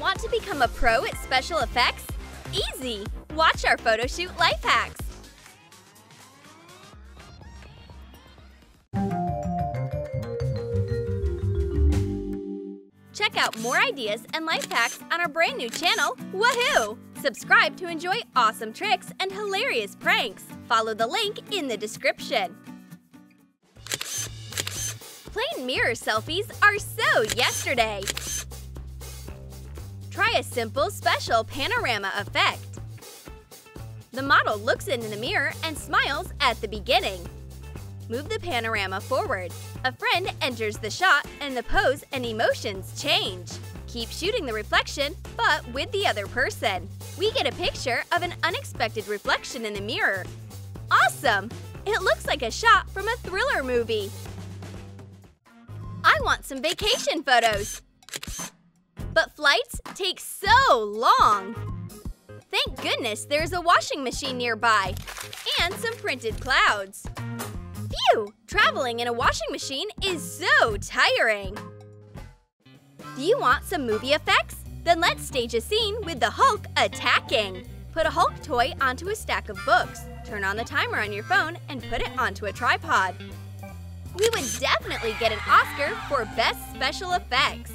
Want to become a pro at special effects? Easy! Watch our photo shoot life hacks! Check out more ideas and life hacks on our brand new channel, Woohoo! Subscribe to enjoy awesome tricks and hilarious pranks. Follow the link in the description. Plain mirror selfies are so yesterday. Try a simple, special panorama effect. The model looks into the mirror and smiles at the beginning. Move the panorama forward. A friend enters the shot and the pose and emotions change. Keep shooting the reflection, but with the other person. We get a picture of an unexpected reflection in the mirror. Awesome! It looks like a shot from a thriller movie. I want some vacation photos. But flights take so long. Thank goodness there's a washing machine nearby and some printed clouds. Phew! Traveling in a washing machine is so tiring. Do you want some movie effects? Then let's stage a scene with the Hulk attacking. Put a Hulk toy onto a stack of books. Turn on the timer on your phone and put it onto a tripod. We would definitely get an Oscar for Best Special Effects.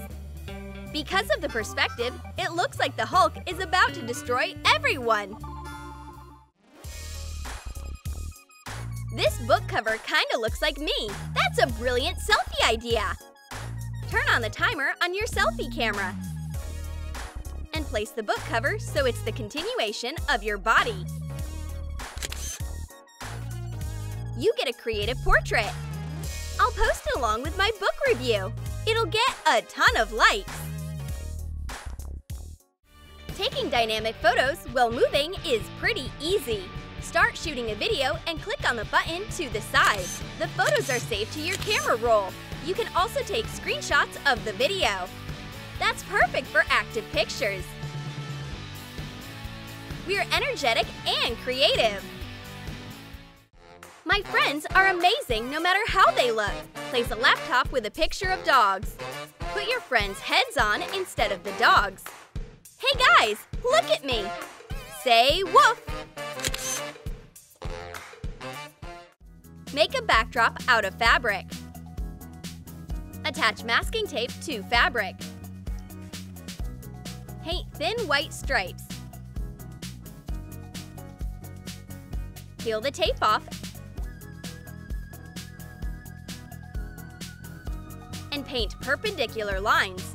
Because of the perspective, it looks like the Hulk is about to destroy everyone. This book cover kinda looks like me. That's a brilliant selfie idea. Turn on the timer on your selfie camera. And place the book cover so it's the continuation of your body. You get a creative portrait. I'll post it along with my book review. It'll get a ton of likes. Taking dynamic photos while moving is pretty easy. Start shooting a video and click on the button to the side. The photos are saved to your camera roll. You can also take screenshots of the video. That's perfect for active pictures. We're energetic and creative. My friends are amazing no matter how they look. Place a laptop with a picture of dogs. Put your friends' heads on instead of the dogs. Hey guys, look at me! Say woof! Make a backdrop out of fabric. Attach masking tape to fabric. Paint thin white stripes. Peel the tape off and paint perpendicular lines.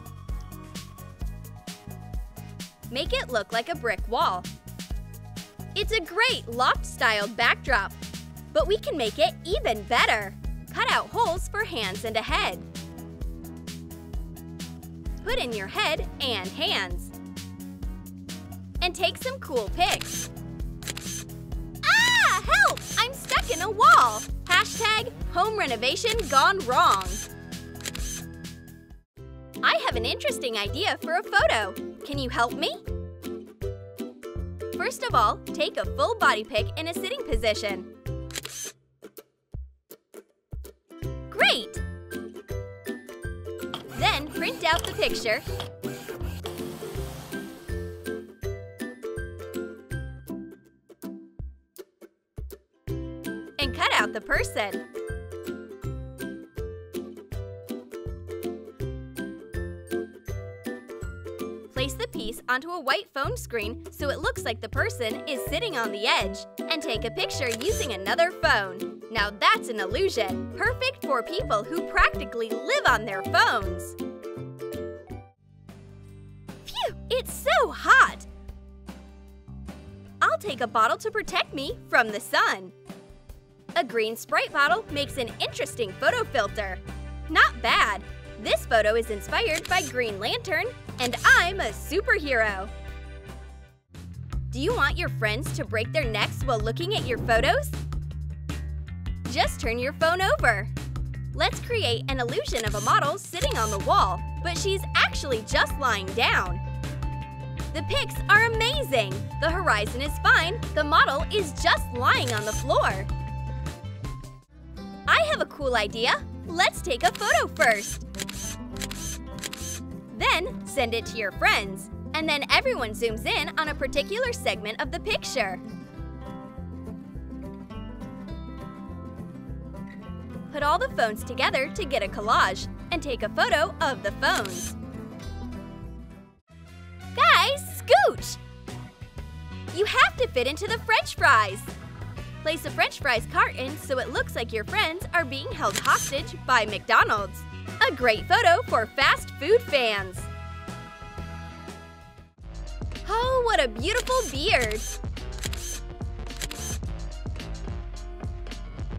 Make it look like a brick wall. It's a great loft-styled backdrop, but we can make it even better. Cut out holes for hands and a head. Put in your head and hands. And take some cool pics. Ah! Help! I'm stuck in a wall! Hashtag home renovation gone wrong. I have an interesting idea for a photo. Can you help me? First of all, take a full body pic in a sitting position. Great! Then print out the picture and cut out the person. Place the piece onto a white phone screen so it looks like the person is sitting on the edge, and take a picture using another phone. Now that's an illusion, perfect for people who practically live on their phones. Phew, it's so hot! I'll take a bottle to protect me from the sun. A green Sprite bottle makes an interesting photo filter. Not bad. This photo is inspired by Green Lantern, and I'm a superhero. Do you want your friends to break their necks while looking at your photos? Just turn your phone over. Let's create an illusion of a model sitting on the wall, but she's actually just lying down. The pics are amazing! The horizon is fine, the model is just lying on the floor. I have a cool idea. Let's take a photo first. Then send it to your friends. And then everyone zooms in on a particular segment of the picture. Put all the phones together to get a collage and take a photo of the phones. Guys, scooch! You have to fit into the French fries. Place a French fries carton so it looks like your friends are being held hostage by McDonald's. A great photo for fast food fans. Oh, what a beautiful beard!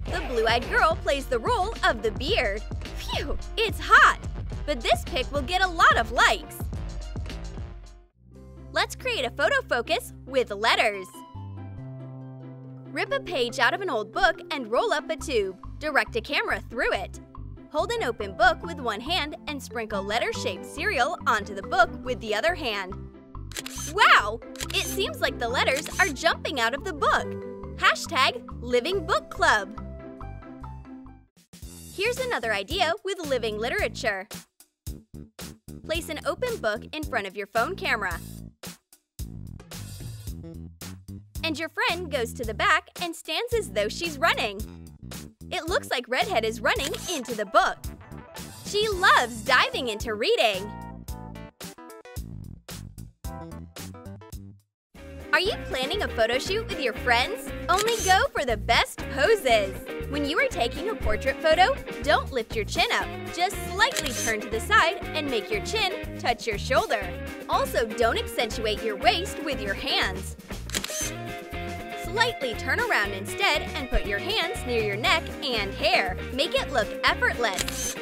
The blue-eyed girl plays the role of the beard. Phew, it's hot! But this pic will get a lot of likes. Let's create a photo focus with letters. Rip a page out of an old book and roll up a tube. Direct a camera through it. Hold an open book with one hand and sprinkle letter-shaped cereal onto the book with the other hand. Wow! It seems like the letters are jumping out of the book. Hashtag Living Book Club. Here's another idea with living literature. Place an open book in front of your phone camera. And your friend goes to the back and stands as though she's running. It looks like Redhead is running into the book. She loves diving into reading. Are you planning a photo shoot with your friends? Only go for the best poses. When you are taking a portrait photo, don't lift your chin up. Just slightly turn to the side and make your chin touch your shoulder. Also, don't accentuate your waist with your hands. Slightly turn around instead and put your hands near your neck and hair. Make it look effortless.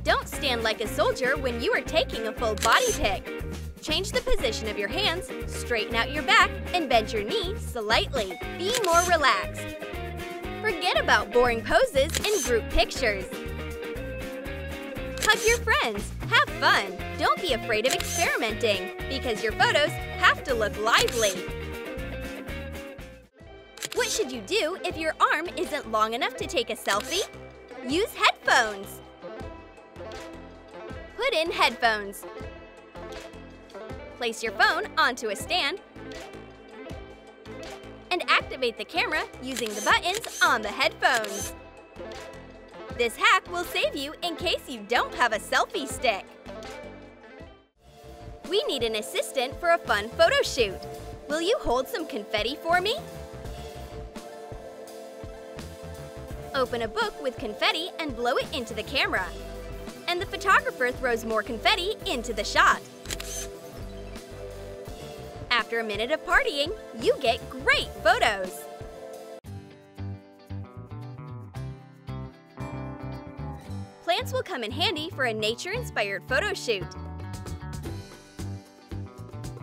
Don't stand like a soldier when you are taking a full body pic. Change the position of your hands, straighten out your back, and bend your knee slightly. Be more relaxed. Forget about boring poses and group pictures. Hug your friends. Have fun. Don't be afraid of experimenting, because your photos have to look lively. What should you do if your arm isn't long enough to take a selfie? Use headphones. Put in headphones. Place your phone onto a stand and activate the camera using the buttons on the headphones. This hack will save you in case you don't have a selfie stick. We need an assistant for a fun photo shoot. Will you hold some confetti for me? Open a book with confetti and blow it into the camera. And the photographer throws more confetti into the shot. After a minute of partying, you get great photos! Plants will come in handy for a nature-inspired photo shoot.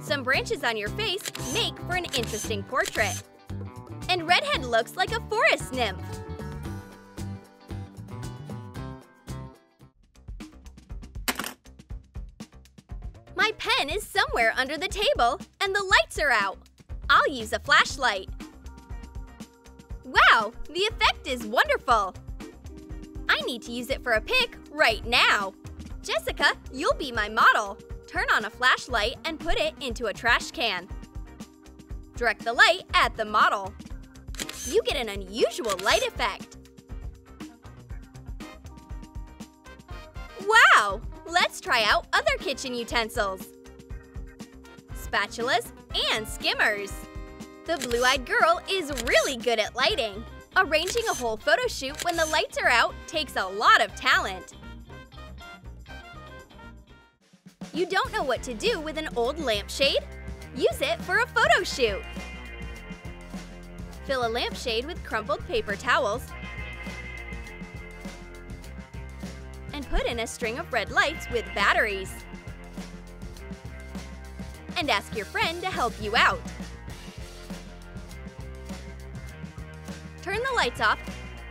Some branches on your face make for an interesting portrait. And Redhead looks like a forest nymph. My pen is somewhere under the table, and the lights are out. I'll use a flashlight. Wow, the effect is wonderful. I need to use it for a pic right now. Jessica, you'll be my model. Turn on a flashlight and put it into a trash can. Direct the light at the model. You get an unusual light effect. Wow! Let's try out other kitchen utensils. Spatulas and skimmers. The blue-eyed girl is really good at lighting. Arranging a whole photo shoot when the lights are out takes a lot of talent. You don't know what to do with an old lampshade? Use it for a photo shoot. Fill a lampshade with crumpled paper towels and put in a string of red lights with batteries. And ask your friend to help you out. Turn the lights off.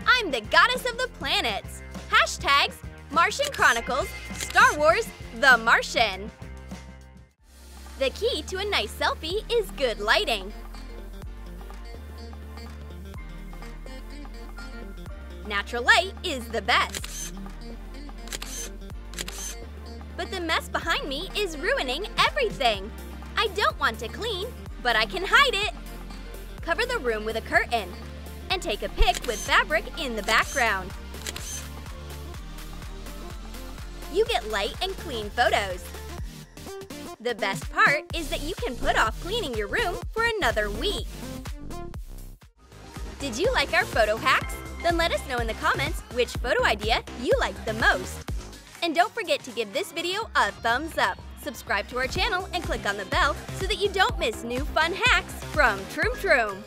I'm the goddess of the planets. Hashtags, Martian Chronicles, Star Wars, The Martian. The key to a nice selfie is good lighting. Natural light is the best. But the mess behind me is ruining everything. I don't want to clean, but I can hide it. Cover the room with a curtain and take a pic with fabric in the background. You get light and clean photos. The best part is that you can put off cleaning your room for another week. Did you like our photo hacks? Then let us know in the comments which photo idea you liked the most. And don't forget to give this video a thumbs up, subscribe to our channel, and click on the bell so that you don't miss new fun hacks from Troom.